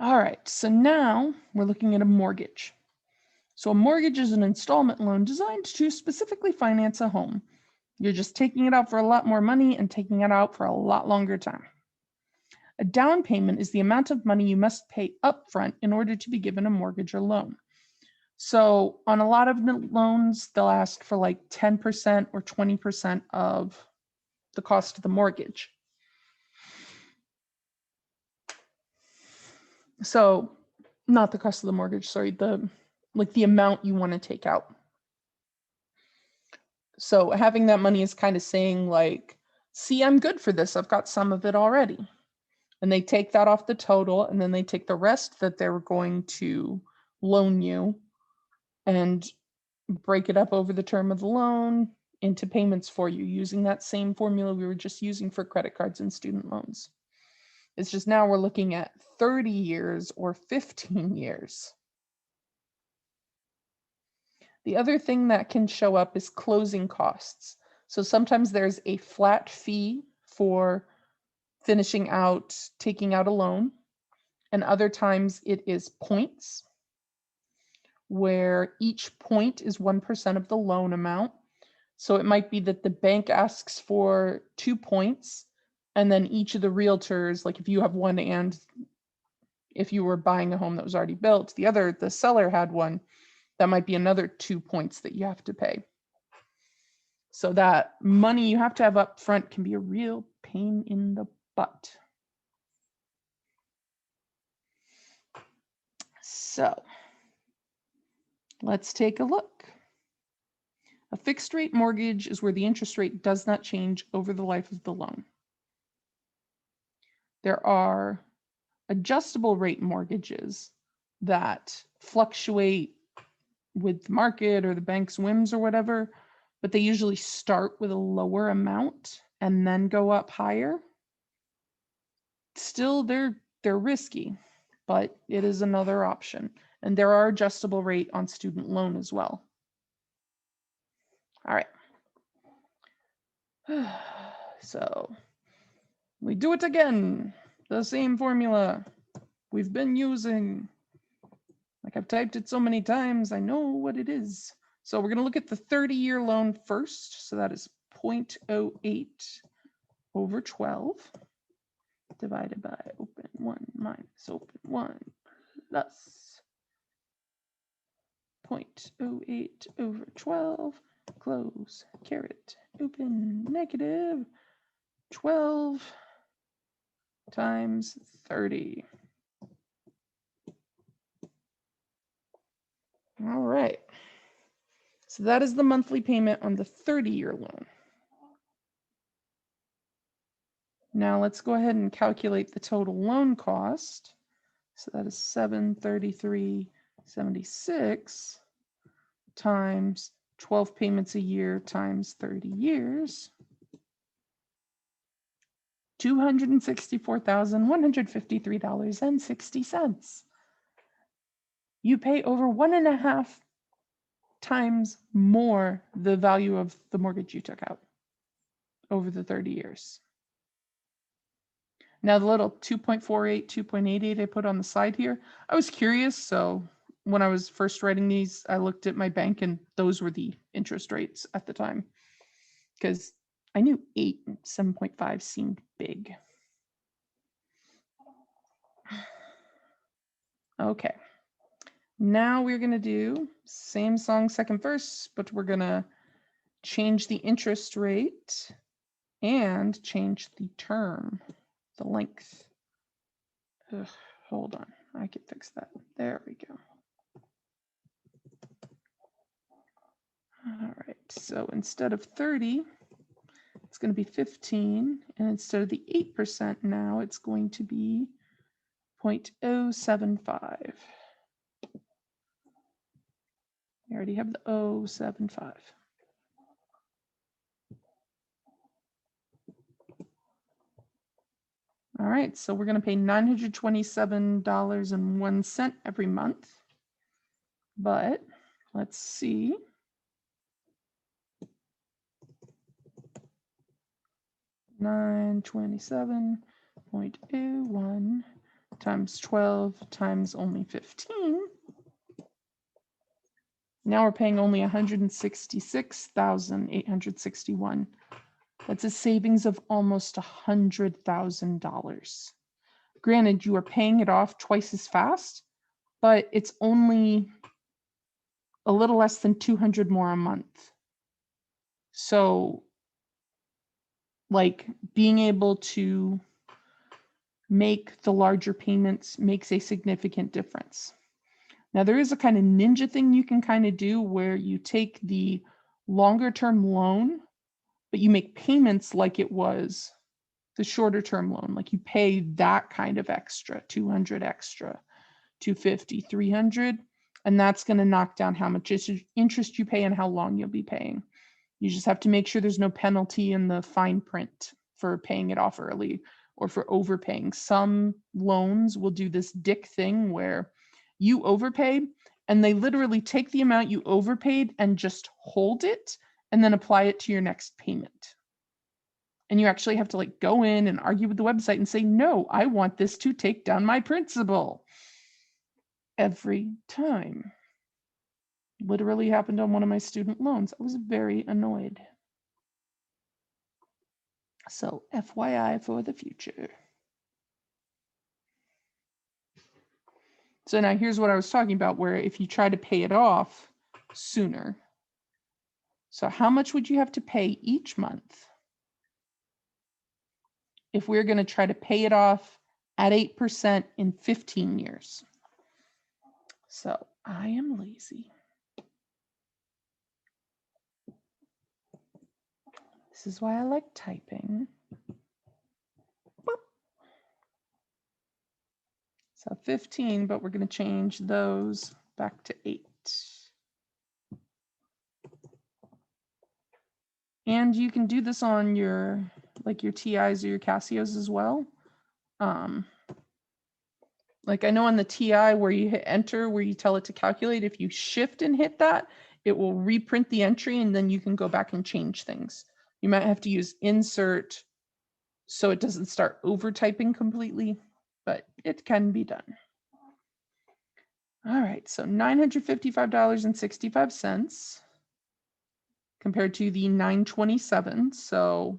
All right, so now we're looking at a mortgage. So a mortgage is an installment loan designed to specifically finance a home. You're just taking it out for a lot more money and taking it out for a lot longer time. A down payment is the amount of money you must pay upfront in order to be given a mortgage or loan. So on a lot of the loans, they'll ask for like 10% or 20% of the cost of the mortgage. So not the cost of the mortgage, sorry, the amount you want to take out. So having that money is kind of saying like, see, I'm good for this. I've got some of it already. And they take that off the total, and then they take the rest that they're going to loan you and break it up over the term of the loan into payments for you using that same formula we were just using for credit cards and student loans. It's just now we're looking at 30 years or 15 years. The other thing that can show up is closing costs. So sometimes there's a flat fee for finishing out, taking out a loan, and other times it is points, where each point is 1% of the loan amount. So it might be that the bank asks for 2 points, and then each of the realtors, like if you have one and if you were buying a home that was already built, the seller had one, that might be another 2 points that you have to pay. So that money you have to have up front can be a real pain in the butt. So let's take a look. A fixed rate mortgage is where the interest rate does not change over the life of the loan. There are adjustable rate mortgages that fluctuate with the market or the bank's whims or whatever, but they usually start with a lower amount and then go up higher. Still, they're risky, but it is another option. And there are adjustable rate on student loan as well. All right. So we do it again. The same formula we've been using. Like I've typed it so many times, I know what it is. So we're going to look at the 30-year loan first. So that is 0.08 over 12 divided by open 1 minus open 1 plus 0.08 over 12 close caret open negative 12 times 30. All right. So that is the monthly payment on the 30-year loan. Now let's go ahead and calculate the total loan cost. So that is $733.76 times 12 payments a year times 30 years. $264,153.60. You pay over 1.5 times more the value of the mortgage you took out over the 30 years. Now the little 2.48, 2.88 I put on the side here, I was curious, so when I was first writing these, I looked at my bank and those were the interest rates at the time because I knew 8 and 7.5 seemed big. Okay, now we're going to do same song, second verse, but we're going to change the interest rate and change the term, the length. Ugh, hold on, I can fix that. There we go. All right, so instead of 30, it's going to be 15, and instead of the 8% now, it's going to be 0.075. We already have the 0.75. All right, so we're going to pay $927.01 every month. But let's see. $927.01 times 12 times only 15. Now we're paying only $166,861. That's a savings of almost $100,000. Granted, you are paying it off twice as fast, but it's only a little less than 200 more a month. So, like, being able to make the larger payments makes a significant difference. Now, there is a kind of ninja thing you can kind of do where you take the longer term loan, but you make payments like it was the shorter term loan. Like you pay that kind of extra, 200 extra, 250, 300, and that's going to knock down how much interest you pay and how long you'll be paying. You just have to make sure there's no penalty in the fine print for paying it off early or for overpaying. Some loans will do this dick thing where you overpay and they literally take the amount you overpaid and just hold it and then apply it to your next payment. And you actually have to like go in and argue with the website and say, no, I want this to take down my principal every time. Literally happened on one of my student loans. I was very annoyed. So FYI for the future. So now here's what I was talking about, where if you try to pay it off sooner. So how much would you have to pay each month if we're going to try to pay it off at 8% in 15 years? So I am lazy. This is why I like typing. Boop. So 15, but we're going to change those back to 8. And you can do this on your, like your TIs or your Casios as well. Like I know on the TI where you hit enter, where you tell it to calculate, if you shift and hit that, it will reprint the entry and then you can go back and change things. You might have to use insert so it doesn't start over typing completely, but it can be done. All right, so $955.65 compared to the $927. So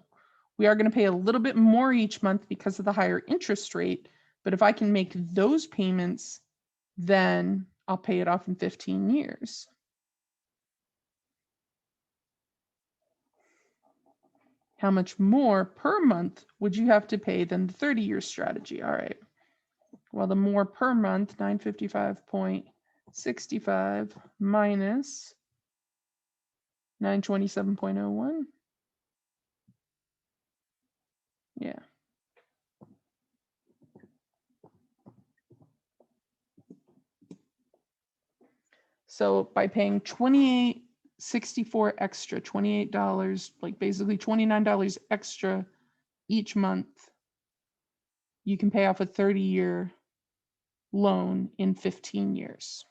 we are going to pay a little bit more each month because of the higher interest rate. But if I can make those payments, then I'll pay it off in 15 years. How much more per month would you have to pay than the 30-year strategy? All right. Well, the more per month, 955.65 minus 927.01. Yeah. So by paying $28.64 extra, $28, like basically $29 extra each month, you can pay off a 30-year loan in 15 years.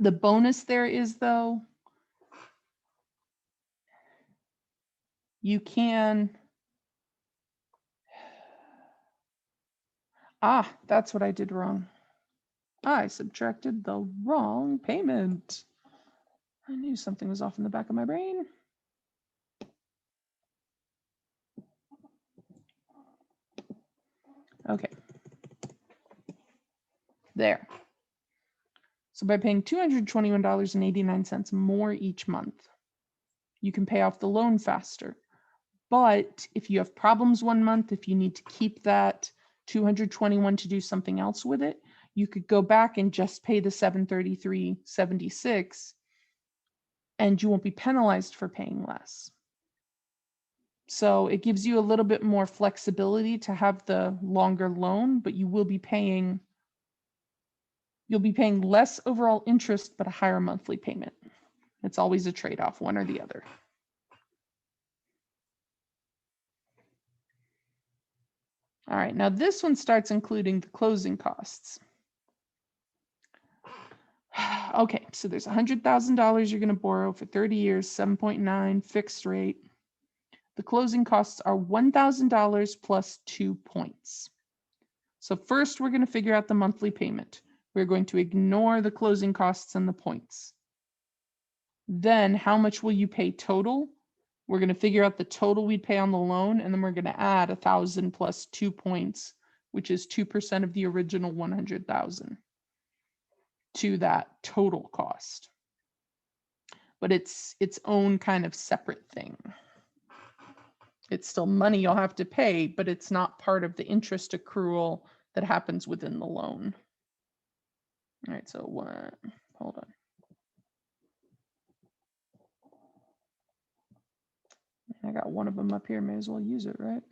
The bonus there is, though, you can, that's what I did wrong. I subtracted the wrong payment. I knew something was off in the back of my brain. Okay. There. So by paying $221.89 more each month, you can pay off the loan faster. But if you have problems one month, if you need to keep that $221 to do something else with it, you could go back and just pay the $733.76 and you won't be penalized for paying less. So it gives you a little bit more flexibility to have the longer loan, but you'll be paying less overall interest, but a higher monthly payment. It's always a trade-off, one or the other. All right, now this one starts including the closing costs. Okay, so there's $100,000 you're going to borrow for 30 years, 7.9 fixed rate. The closing costs are $1,000 plus 2 points. So first, we're going to figure out the monthly payment. We're going to ignore the closing costs and the points. Then, how much will you pay total? We're going to figure out the total we'd pay on the loan, and then we're going to add 1,000 plus 2 points, which is 2% of the original 100,000 to that total cost. But it's its own kind of separate thing. It's still money you'll have to pay, but it's not part of the interest accrual that happens within the loan. All right, so hold on. I got one of them up here, may as well use it, right?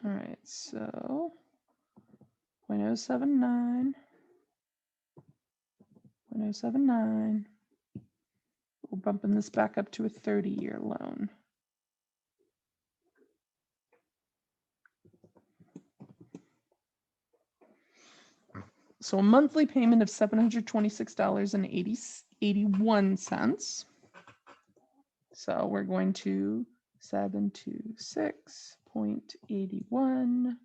All right, so 0.079, 0.079. We're bumping this back up to a 30-year loan. So a monthly payment of $726.81. So we're going to 726.81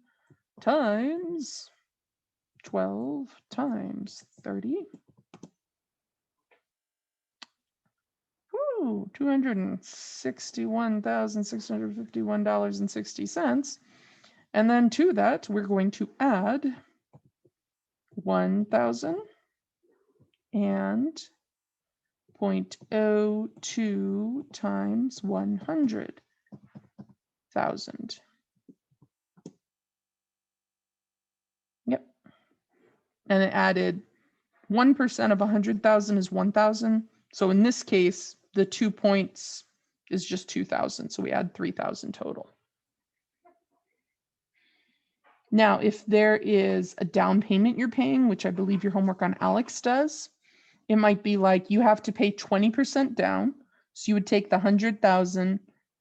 times 12 times 30. Ooh, $261,651.60. And then to that, we're going to add 1,000 and 0.02 times 100,000. Yep. And it added 1% of 100,000 is 1,000. So in this case, the 2 points is just 2,000. So we add 3,000 total. Now, if there is a down payment you're paying, which I believe your homework on Alex does, it might be like you have to pay 20% down. So you would take the 100,000,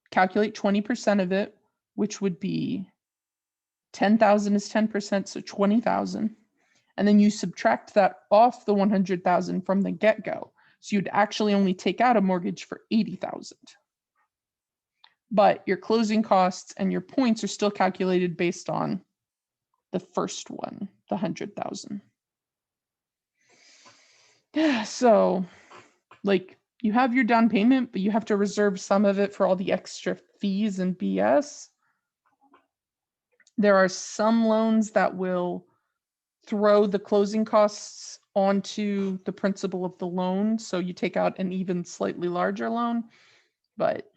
calculate 20% of it, which would be 10,000 is 10%, so 20,000. And then you subtract that off the 100,000 from the get-go. So you'd actually only take out a mortgage for 80,000. But your closing costs and your points are still calculated based on the first one, the 100,000. Yeah, so like you have your down payment, but you have to reserve some of it for all the extra fees and BS. There are some loans that will throw the closing costs onto the principal of the loan. So you take out an even slightly larger loan, but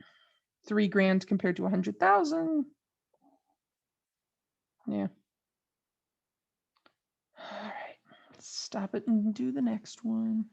$3,000 compared to 100,000. Yeah. All right, let's stop it and do the next one.